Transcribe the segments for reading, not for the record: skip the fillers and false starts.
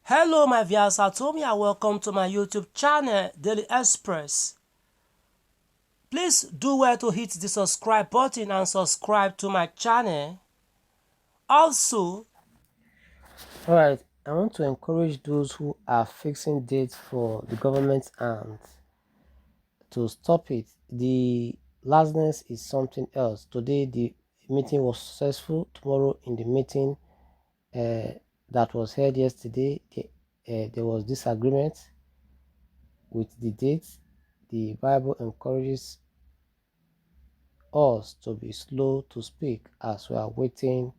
Hello my viewers, Atomi and welcome to my YouTube channel Daily Express. Please do well to hit the subscribe button and subscribe to my channel. Also, alright, I want to encourage those who are fixing dates for the government and to stop it. The lastness is something else. Today the meeting was successful. Tomorrow in the meeting that was held yesterday, there was disagreement with the dates. The Bible encourages us to be slow to speak as we are waiting.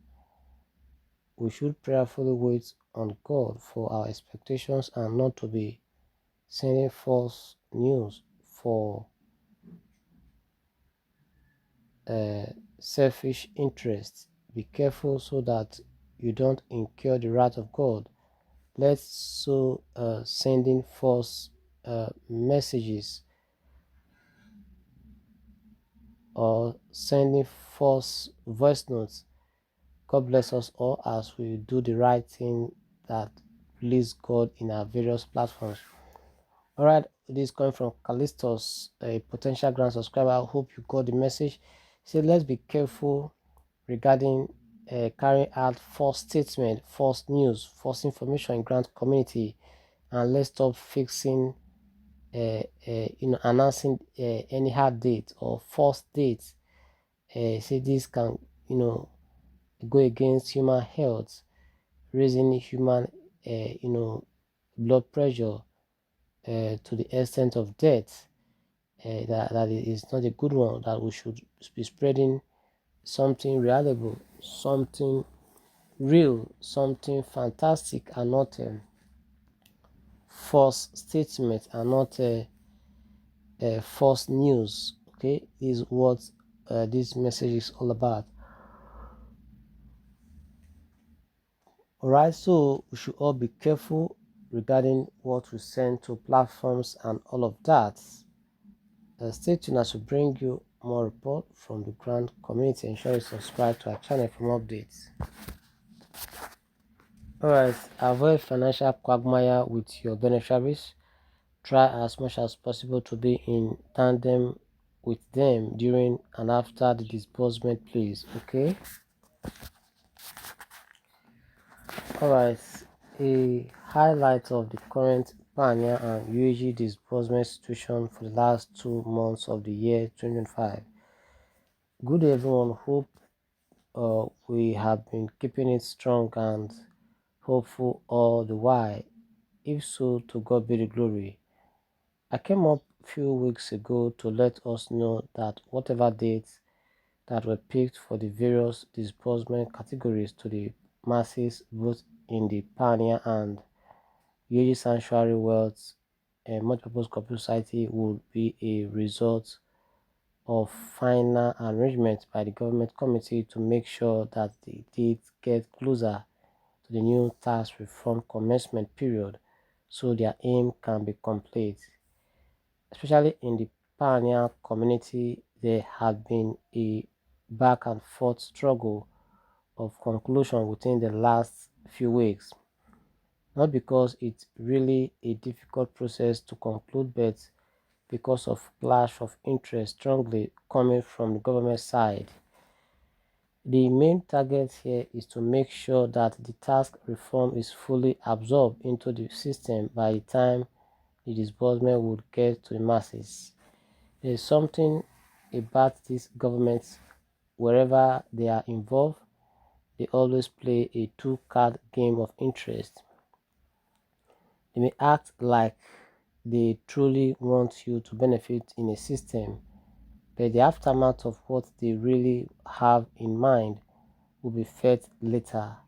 We should prayerfully wait on God for our expectations and not to be sending false news for selfish interests. Be careful so that you don't incur the wrath of God. Let's so sending false messages or sending false voice notes. God bless us all as we do the right thing that please God in our various platforms. Alright, this is coming from Callistus, a potential grand subscriber. I hope you got the message. He said, let's be careful regarding carrying out false statement, false news, false information in grant community, and let's stop fixing, announcing any hard date or false dates. Say this can, go against human health, raising human, blood pressure to the extent of death. That is not a good one. That we should be spreading something reliable, something real, something fantastic, and not false statement, and not false news. Okay, is what this message is all about. Alright, so we should all be careful regarding what we send to platforms and all of that. Stay tuned as we bring you more report from the grant community. Ensure you subscribe to our channel for more updates. Alright, avoid financial quagmire with your beneficiaries. Try as much as possible to be in tandem with them during and after the disbursement, please. Okay. Alright, a highlight of the current Panya and Uaag disbursement situation for the last 2 months of the year 2025. Good day everyone, hope we have been keeping it strong and hopeful all the while. If so, to God be the glory. I came up a few weeks ago to let us know that whatever dates that were picked for the various disbursement categories to the masses, both in the Pioneer and Uaag Sanctuary Wealth and Multipurpose Cooperative Society, would be a result of final arrangement by the government committee to make sure that the dates get closer to the new tax reform commencement period so their aim can be complete. Especially in the Pioneer community, there had been a back and forth struggle of conclusion within the last few weeks. Not because it's really a difficult process to conclude, but because of clash of interest strongly coming from the government side. The main target here is to make sure that the tax reform is fully absorbed into the system by the time the disbursement would get to the masses. There is something about these governments, wherever they are involved, they always play a two-card game of interest. They may act like they truly want you to benefit in a system, but the aftermath of what they really have in mind will be felt later.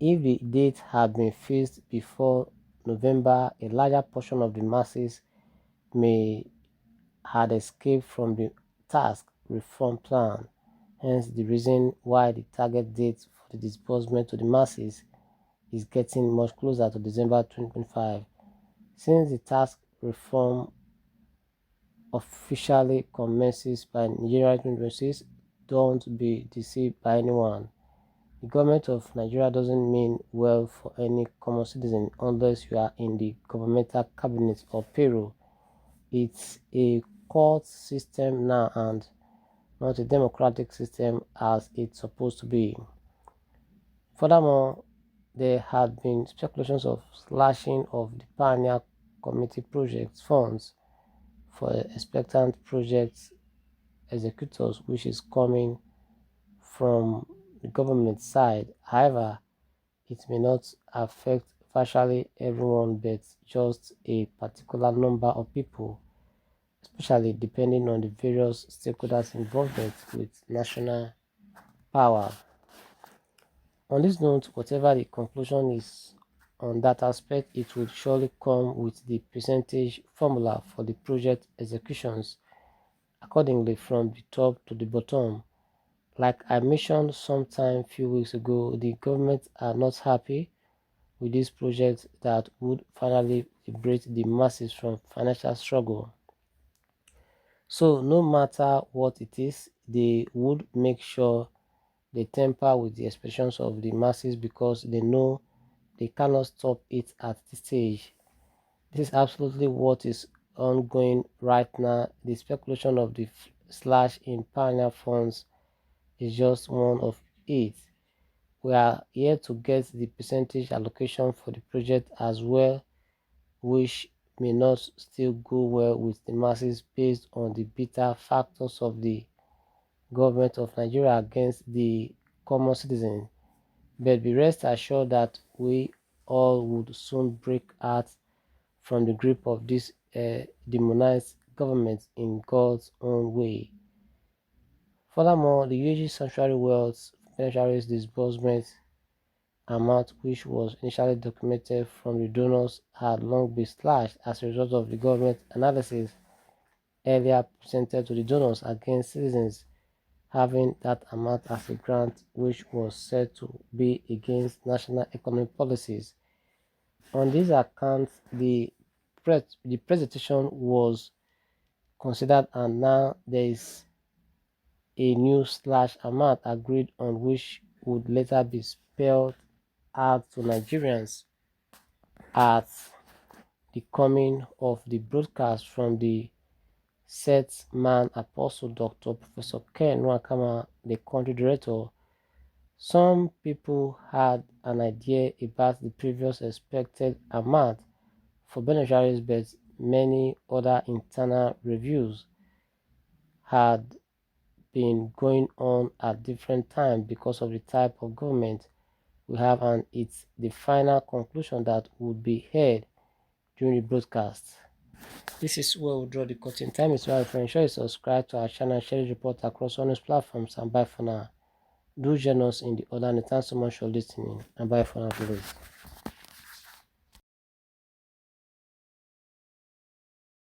If the date had been fixed before November, a larger portion of the masses may had escaped from the tax reform plan. Hence the reason why the target date for the disbursement to the masses is getting much closer to December 2025. Since the tax reform officially commences by January 2026, don't be deceived by anyone. The government of Nigeria doesn't mean well for any common citizen unless you are in the governmental cabinet or payroll. It's a court system now and not a democratic system as it's supposed to be. Furthermore, there had been speculations of slashing of the Pioneer Committee project funds for expectant project executors, which is coming from the government side. However, it may not affect virtually everyone but just a particular number of people, especially depending on the various stakeholders' involvement with national power. On this note, whatever the conclusion is on that aspect, it will surely come with the percentage formula for the project executions accordingly from the top to the bottom. Like I mentioned sometime few weeks ago, the government are not happy with this project that would finally liberate the masses from financial struggle. So no matter what it is, they would make sure they temper with the expressions of the masses because they know they cannot stop it at this stage. This is absolutely what is ongoing right now. The speculation of the slash in pioneer funds is just one of it. We are here to get the percentage allocation for the project as well, which may not still go well with the masses based on the bitter factors of the government of Nigeria against the common citizen. But be rest assured that we all would soon break out from the grip of this demonized government in God's own way. Furthermore, the Uaag sanctuary wealth beneficiaries disbursement amount, which was initially documented from the donors, had long been slashed as a result of the government analysis earlier presented to the donors against citizens having that amount as a grant, which was said to be against national economic policies. On this account, the presentation was considered, and now there is a new slash amount agreed on, which would later be spelled out to Nigerians at the coming of the broadcast from the set man apostle Dr. Professor Ken Wakama, the country director. Some people had an idea about the previous expected amount for beneficiaries, but many other internal reviews had been going on at different times because of the type of government we have, and it's the final conclusion that would be heard during the broadcast. This is where we draw the curtain. Time is well. Ensure you subscribe to our channel and share the report across all these platforms, and bye for now. Do join us in the other, and thanks so much for listening, and bye for now, please.